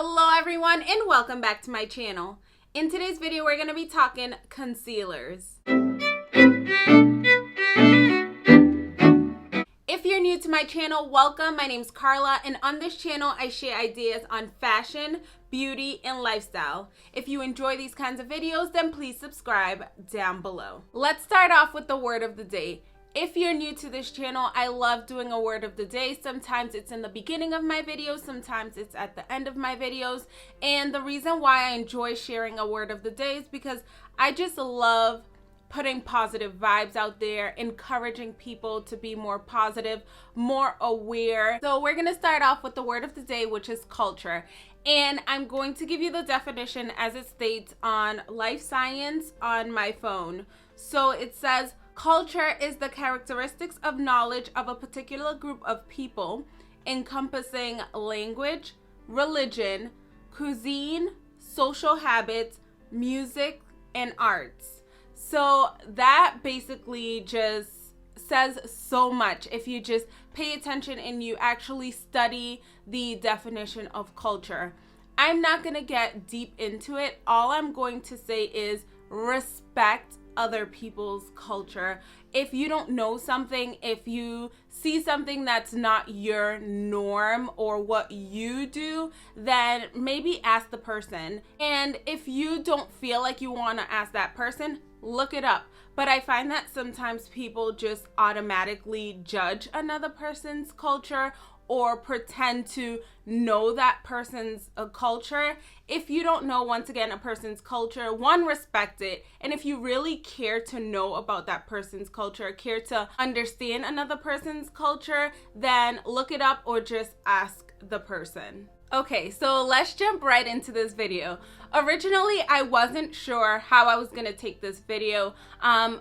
Hello everyone and welcome back to my channel. In today's video we're going to be talking concealers. If you're new to my channel, welcome. My name's Carla and on this channel I share ideas on fashion, beauty, and lifestyle. If you enjoy these kinds of videos, then please subscribe down below. Let's start off with the word of the day. If you're new to this channel, I love doing a word of the day. Sometimes it's in the beginning of my videos, sometimes it's at the end of my videos. And the reason why I enjoy sharing a word of the day is because I just love putting positive vibes out there, encouraging people to be more positive, more aware. So we're gonna start off with the word of the day, which is culture. And I'm going to give you the definition as it states on Life Science on my phone. So it says, culture is the characteristics of knowledge of a particular group of people, encompassing language, religion, cuisine, social habits, music, and arts. So that basically just says so much if you just pay attention and you actually study the definition of culture. I'm not going to get deep into it. All I'm going to say is respect other people's culture. If you don't know something, if you see something that's not your norm or what you do, then maybe ask the person. And if you don't feel like you want to ask that person, look it up. But I find that sometimes people just automatically judge another person's culture or pretend to know that person's culture. If you don't know, once again, a person's culture, one, respect it. And if you really care to know about that person's culture, care to understand another person's culture, then look it up or just ask the person. Okay, so let's jump right into this video. Originally, I wasn't sure how I was gonna take this video.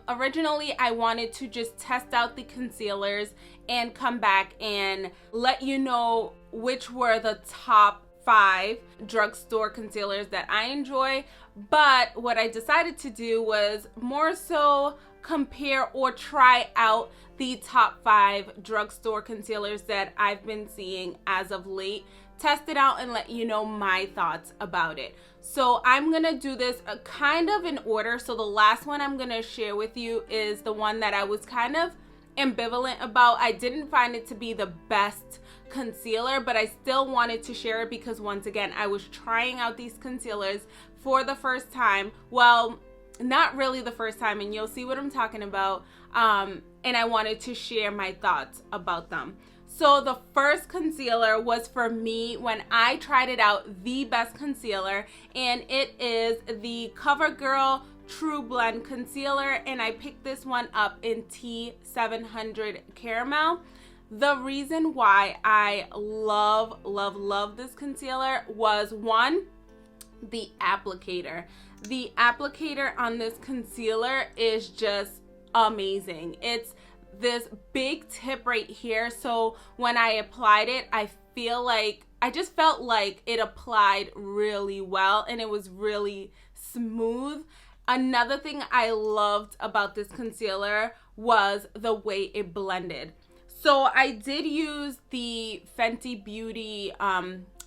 Originally, I wanted to just test out the concealers and come back and let you know which were the top 5 drugstore concealers that I enjoy. But what I decided to do was more so compare or try out the top 5 drugstore concealers that I've been seeing as of late. Test it out and let you know my thoughts about it. So I'm gonna do this kind of in order. So the last one I'm gonna share with you is the one that I was kind of ambivalent about. I didn't find it to be the best concealer, but I still wanted to share it because once again, I was trying out these concealers for the first time. Well, not really the first time, and you'll see what I'm talking about. And I wanted to share my thoughts about them. So the first concealer was, for me, when I tried it out, the best concealer, and it is the CoverGirl Trublend concealer, and I picked this one up in T700 Caramel. The reason why I love this concealer was, one, the applicator. The applicator on this concealer is just amazing. It's this big tip right here, so when I applied it, I just felt like it applied really well and it was really smooth. Another thing I loved about this concealer was the way it blended. So I did use the Fenty Beauty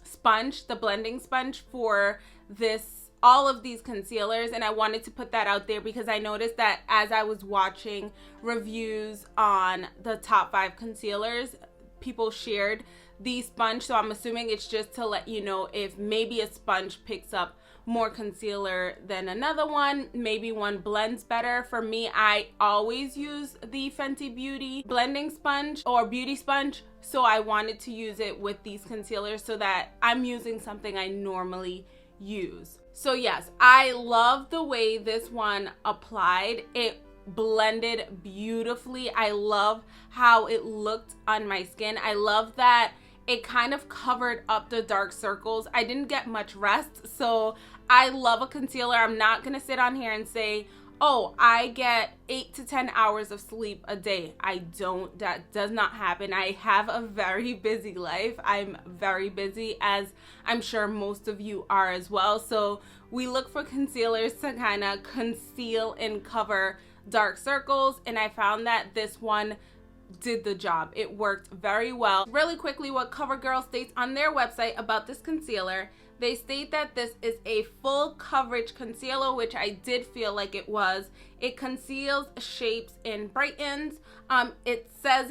sponge, the blending sponge, for all of these concealers, and I wanted to put that out there because I noticed that as I was watching reviews on the top 5 concealers, people shared the sponge. So I'm assuming it's just to let you know if maybe a sponge picks up more concealer than another one, maybe one blends better. For me, I always use the Fenty Beauty blending sponge or beauty sponge, so I wanted to use it with these concealers so that I'm using something I normally use. So yes, I love the way this one applied. It blended beautifully. I love how it looked on my skin. I love that it kind of covered up the dark circles. I didn't get much rest, so I love a concealer. I'm not gonna sit on here and say, oh, I get 8 to 10 hours of sleep a day. I don't. That does not happen. I have a very busy life. I'm very busy, as I'm sure most of you are as well. So we look for concealers to kind of conceal and cover dark circles, and I found that this one did the job. It worked very well. Really quickly, what CoverGirl states on their website about this concealer, they state that this is a full coverage concealer, which I did feel like it was. It conceals, shapes, and brightens. It says,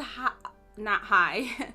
not high,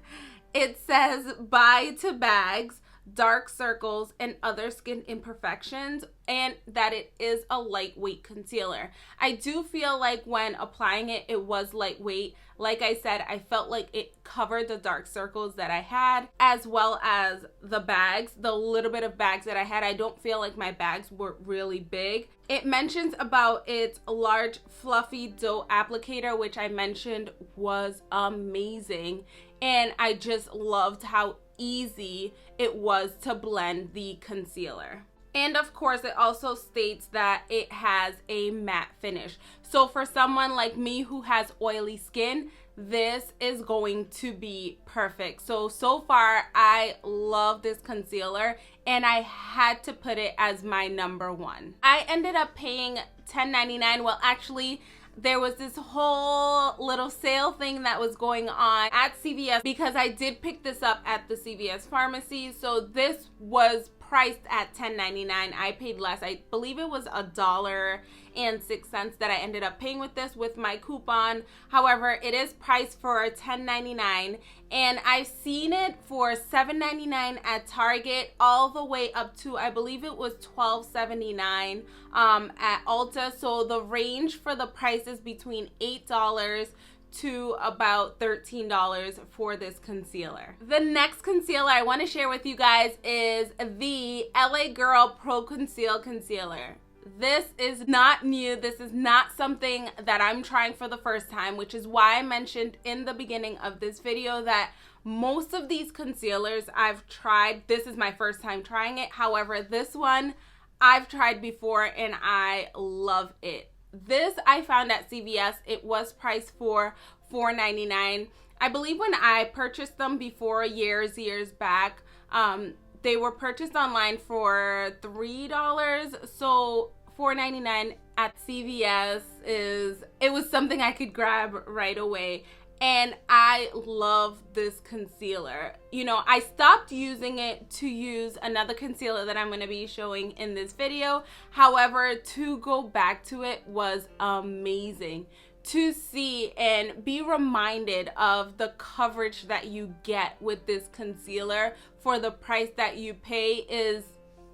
it says bye to bags, dark circles, and other skin imperfections, and that it is a lightweight concealer. I do feel like when applying it, it was lightweight. Like I said, I felt like it covered the dark circles that I had, as well as the bags, the little bit of bags that I had. I don't feel like my bags were really big. It mentions about its large fluffy dough applicator, which I mentioned was amazing. And I just loved how easy it was to blend the concealer. And of course, it also states that it has a matte finish. So for someone like me who has oily skin, this is going to be perfect. So far, I love this concealer and I had to put it as my #1. I ended up paying $10.99. Well, actually, there was this whole little sale thing that was going on at CVS because I did pick this up at the CVS pharmacy. So this was priced at $10.99. I paid less. I believe it was $1.06 that I ended up paying with this with my coupon. However, it is priced for $10.99, and I've seen it for $7.99 at Target all the way up to, I believe it was $12.79 at Ulta. So the range for the price is between $8 to about $13 for this concealer. The next concealer I want to share with you guys is the LA Girl ProConceal concealer. This is not new. This is not something that I'm trying for the first time, which is why I mentioned in the beginning of this video that most of these concealers I've tried. This is my first time trying it. However, this one I've tried before and I love it. This I found at CVS. It was priced for $4.99. I believe when I purchased them before years back, they were purchased online for $3. So $4.99 at CVS it was something I could grab right away. And I love this concealer. You know, I stopped using it to use another concealer that I'm going to be showing in this video. However, to go back to it was amazing. To see and be reminded of the coverage that you get with this concealer for the price that you pay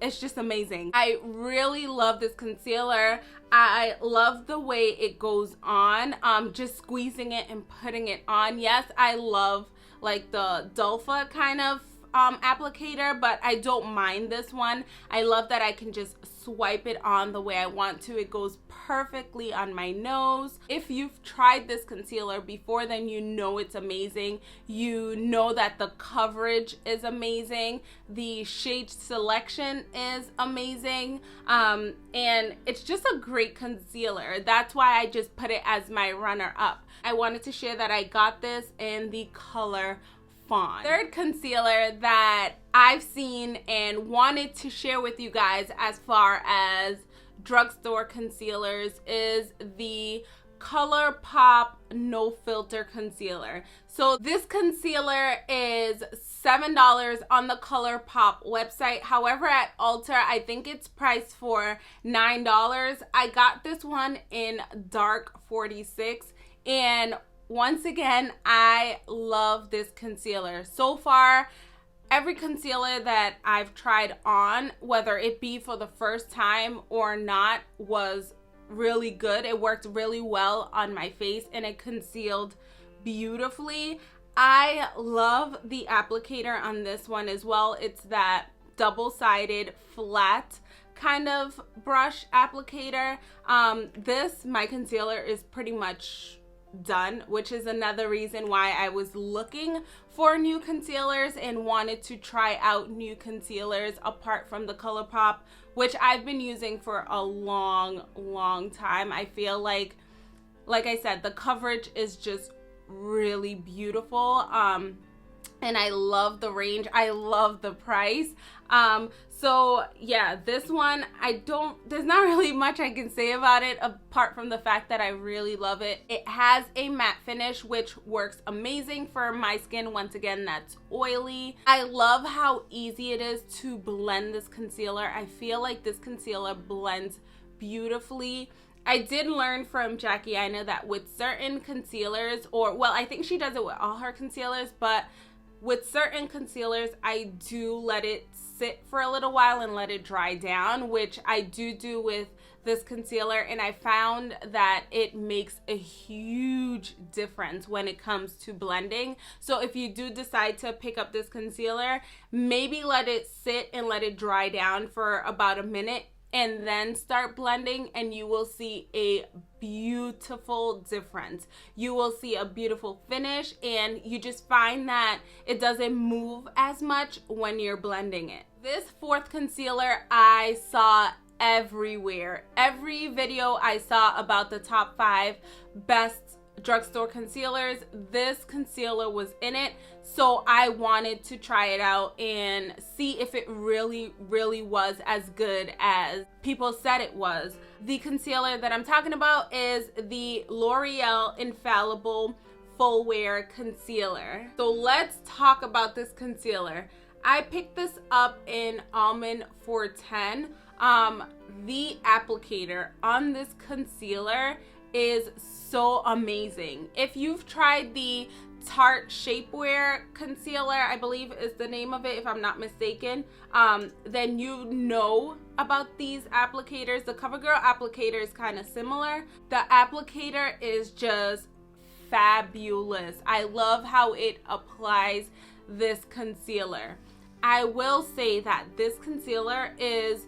it's just amazing. I really love this concealer. I love the way it goes on, just squeezing it and putting it on. Yes, I love like the Dolpha kind of applicator, but I don't mind this one. I love that I can just swipe it on the way I want to. It goes perfectly on my nose. If you've tried this concealer before, then you know it's amazing. You know that the coverage is amazing. The shade selection is amazing. And it's just a great concealer. That's why I just put it as my runner-up. I wanted to share that I got this in the color Fawn. Third concealer that I've seen and wanted to share with you guys as far as drugstore concealers is the Colourpop No Filter concealer. So this concealer is $7 on the Colourpop website. However, at Ulta, I think it's priced for $9. I got this one in dark 46, and once again, I love this concealer. So far, every concealer that I've tried on, whether it be for the first time or not, was really good. It worked really well on my face and it concealed beautifully. I love the applicator on this one as well. It's that double-sided flat kind of brush applicator. My concealer is pretty much done, which is another reason why I was looking for new concealers and wanted to try out new concealers apart from the Colourpop, which I've been using for a long time. I feel like I said, the coverage is just really beautiful. and I love the range. I love the price. So yeah, this one, there's not really much I can say about it apart from the fact that I really love it. It has a matte finish, which works amazing for my skin, once again, that's oily. I love how easy it is to blend this concealer. I feel like this concealer blends beautifully. I did learn from Jackie Aina that with certain concealers, or well, I think she does it with all her concealers, but with certain concealers, I do let it sit for a little while and let it dry down, which I do with this concealer, and I found that it makes a huge difference when it comes to blending. So if you do decide to pick up this concealer, maybe let it sit and let it dry down for about a minute and then start blending, and you will see a beautiful difference. You will see a beautiful finish, and you just find that it doesn't move as much when you're blending it. This fourth concealer I saw everywhere. Every video I saw about the top 5 best drugstore concealers, this concealer was in it, so I wanted to try it out and see if it really was as good as people said it was. The concealer that I'm talking about is the L'Oreal Infallible Full Wear Concealer. So let's talk about this concealer. I picked this up in Almond 410. The applicator on this concealer is so amazing. If you've tried the Tarte Shapewear Concealer, I believe is the name of it if I'm not mistaken, then you know about these applicators. The CoverGirl applicator is kind of similar. The applicator is just fabulous. I love how it applies this concealer. I will say that this concealer is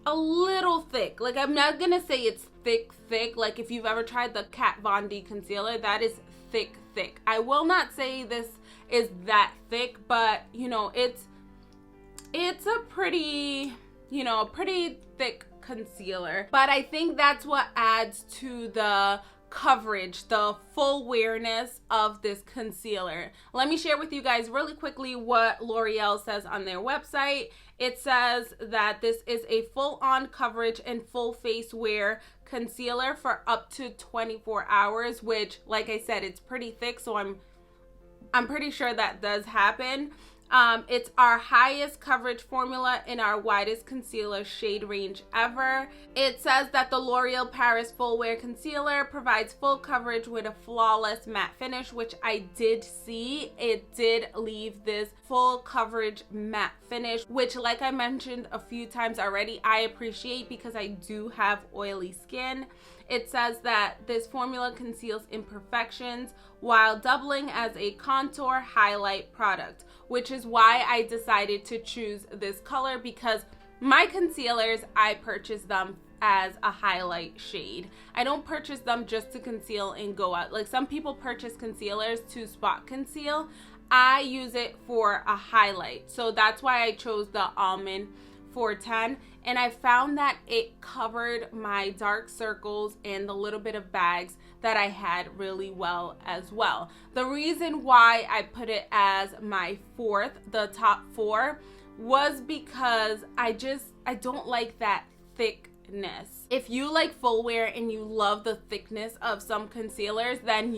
a little thick. Like, I'm not gonna say it's thick like if you've ever tried the Kat Von D concealer, that is thick. I will not say this is that thick, but you know, it's a pretty, you know, pretty thick concealer. But I think that's what adds to the coverage, the full wearness of this concealer. Let me share with you guys really quickly what L'Oreal says on their website. It says that this is a full-on coverage and full face wear concealer for up to 24 hours, which, like I said, it's pretty thick, so I'm pretty sure that does happen. It's our highest coverage formula in our widest concealer shade range ever. It says that the L'Oreal Paris Full Wear Concealer provides full coverage with a flawless matte finish, which I did see. It did leave this full coverage matte finish, which, like I mentioned a few times already, I appreciate because I do have oily skin. It says that this formula conceals imperfections while doubling as a contour highlight product, which is why I decided to choose this color, because my concealers, I purchase them as a highlight shade. I don't purchase them just to conceal and go out. Like some people purchase concealers to spot conceal. I use it for a highlight. So that's why I chose the Almond 410, and I found that it covered my dark circles and the little bit of bags that I had really well as well. The reason why I put it as my fourth, the top 4, was because I don't like that thickness. If you like full wear and you love the thickness of some concealers, then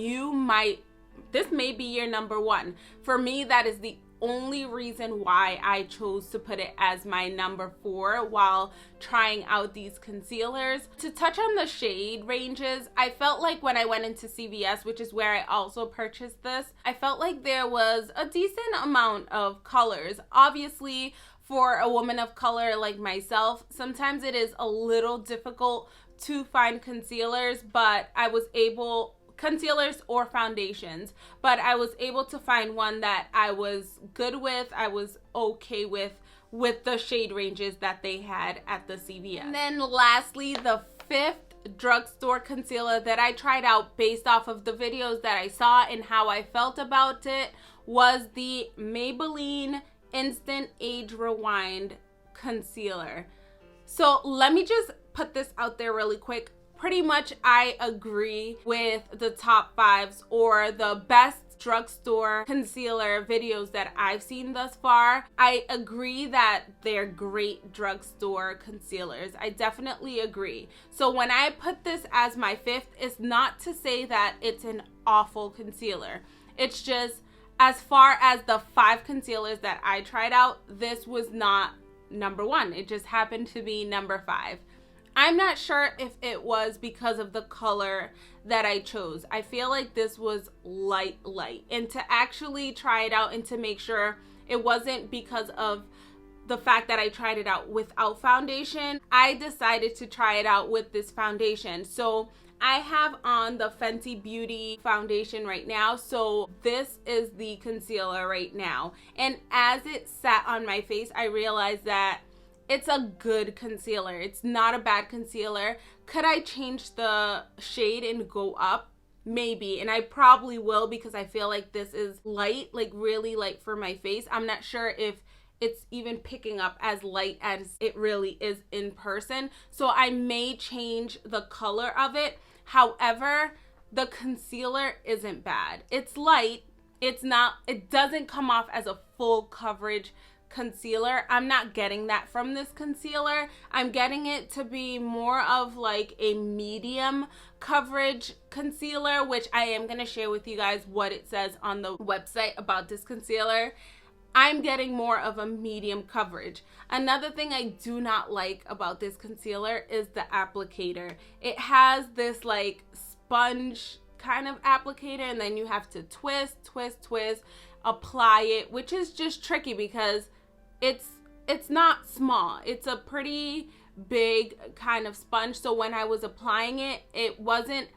this may be your number 1. For me, that is the only reason why I chose to put it as my number 4 while trying out these concealers. To touch on the shade ranges, I felt like when I went into CVS, which is where I also purchased this, I felt like there was a decent amount of colors. Obviously, for a woman of color like myself, sometimes it is a little difficult to find concealers, but concealers or foundations, but I was able to find one that I was good with, I was okay with the shade ranges that they had at the CVS. And then lastly, the 5th drugstore concealer that I tried out based off of the videos that I saw and how I felt about it was the Maybelline Instant Age Rewind Concealer. So let me just put this out there really quick. Pretty much I agree with the top 5s or the best drugstore concealer videos that I've seen thus far, I agree that they're great drugstore concealers. I definitely agree. So when I put this as my 5th, it's not to say that it's an awful concealer. It's just, as far as the 5 concealers that I tried out, this was not number 1. It just happened to be number 5. I'm not sure if it was because of the color that I chose. I feel like this was light. And to actually try it out and to make sure it wasn't because of the fact that I tried it out without foundation, I decided to try it out with this foundation. So I have on the Fenty Beauty foundation right now. So this is the concealer right now. And as it sat on my face, I realized that it's a good concealer. It's not a bad concealer. Could I change the shade and go up? Maybe, and I probably will, because I feel like this is light, like really light for my face. I'm not sure if it's even picking up as light as it really is in person. So I may change the color of it. However, the concealer isn't bad. It's light. It doesn't come off as a full coverage concealer. I'm not getting that from this concealer. I'm getting it to be more of like a medium coverage concealer, which I am going to share with you guys what it says on the website about this concealer. I'm getting more of a medium coverage. Another thing I do not like about this concealer is the applicator. It has this like sponge kind of applicator, and then you have to twist, apply it, which is just tricky because it's not small. It's a pretty big kind of sponge. So when I was applying it, it wasn't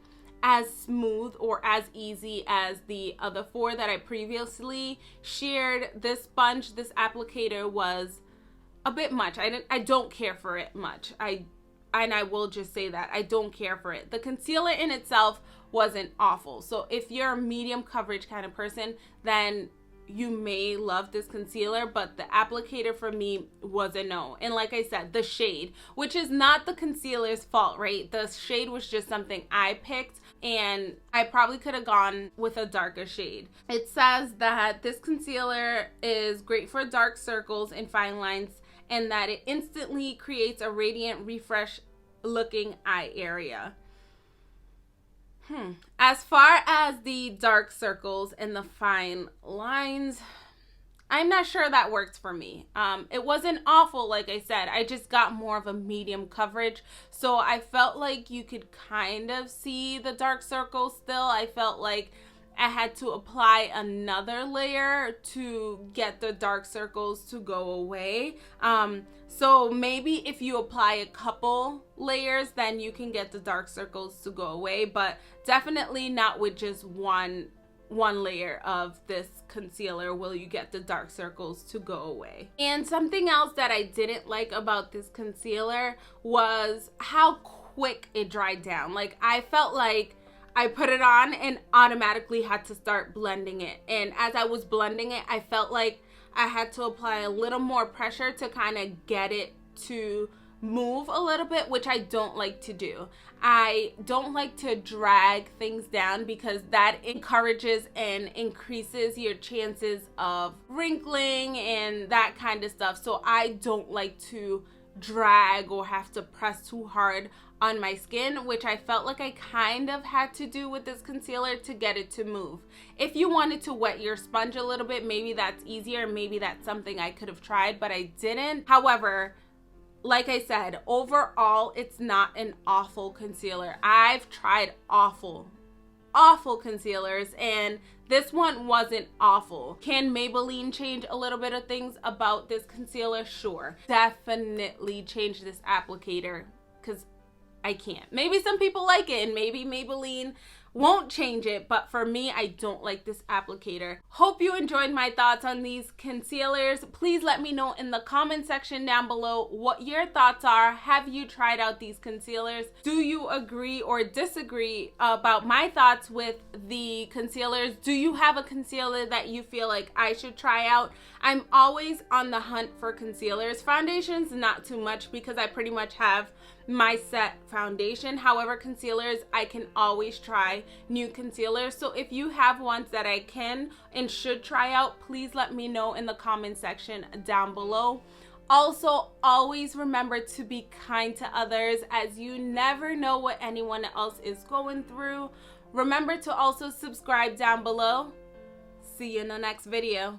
as smooth or as easy as the other 4 that I previously shared. This sponge, this applicator was a bit much. I don't care for it much. And I will just say that I don't care for it. The concealer in itself wasn't awful. So if you're a medium coverage kind of person, then you may love this concealer, but the applicator for me was a no. And like I said, the shade, which is not the concealer's fault, right? The shade was just something I picked, and I probably could have gone with a darker shade. It says that this concealer is great for dark circles and fine lines, and that it instantly creates a radiant, refresh looking eye area. As far as the dark circles and the fine lines, I'm not sure that works for me. It wasn't awful, like I said. I just got more of a medium coverage. So I felt like you could kind of see the dark circles still. I felt like I had to apply another layer to get the dark circles to go away. So maybe if you apply a couple layers, then you can get the dark circles to go away, but definitely not with just one layer of this concealer will you get the dark circles to go away. And something else that I didn't like about this concealer was how quick it dried down. Like, I felt like I put it on and automatically had to start blending it. And as I was blending it, I felt like I had to apply a little more pressure to kind of get it to move a little bit, which I don't like to do. I don't like to drag things down because that encourages and increases your chances of wrinkling and that kind of stuff. So I don't like to drag or have to press too hard on my skin, which I felt like I kind of had to do with this concealer to get it to move. If you wanted to wet your sponge a little bit, maybe that's easier. Maybe that's something I could have tried, but I didn't. However, like I said, overall, it's not an awful concealer. I've tried awful concealers, and this one wasn't awful. Can Maybelline change a little bit of things about this concealer? Sure. Definitely change this applicator, because I can't. Maybe some people like it, and maybe Maybelline won't change it, but for me, I don't like this applicator. Hope you enjoyed my thoughts on these concealers. Please let me know in the comment section down below what your thoughts are. Have you tried out these concealers? Do you agree or disagree about my thoughts with the concealers? Do you have a concealer that you feel like I should try out? I'm always on the hunt for concealers. Foundations, not too much, because I pretty much have my set foundation. However, concealers, I can always try new concealers. So if you have ones that I can and should try out, please let me know in the comment section down below. Also, always remember to be kind to others, as you never know what anyone else is going through. Remember to also subscribe down below. See you in the next video.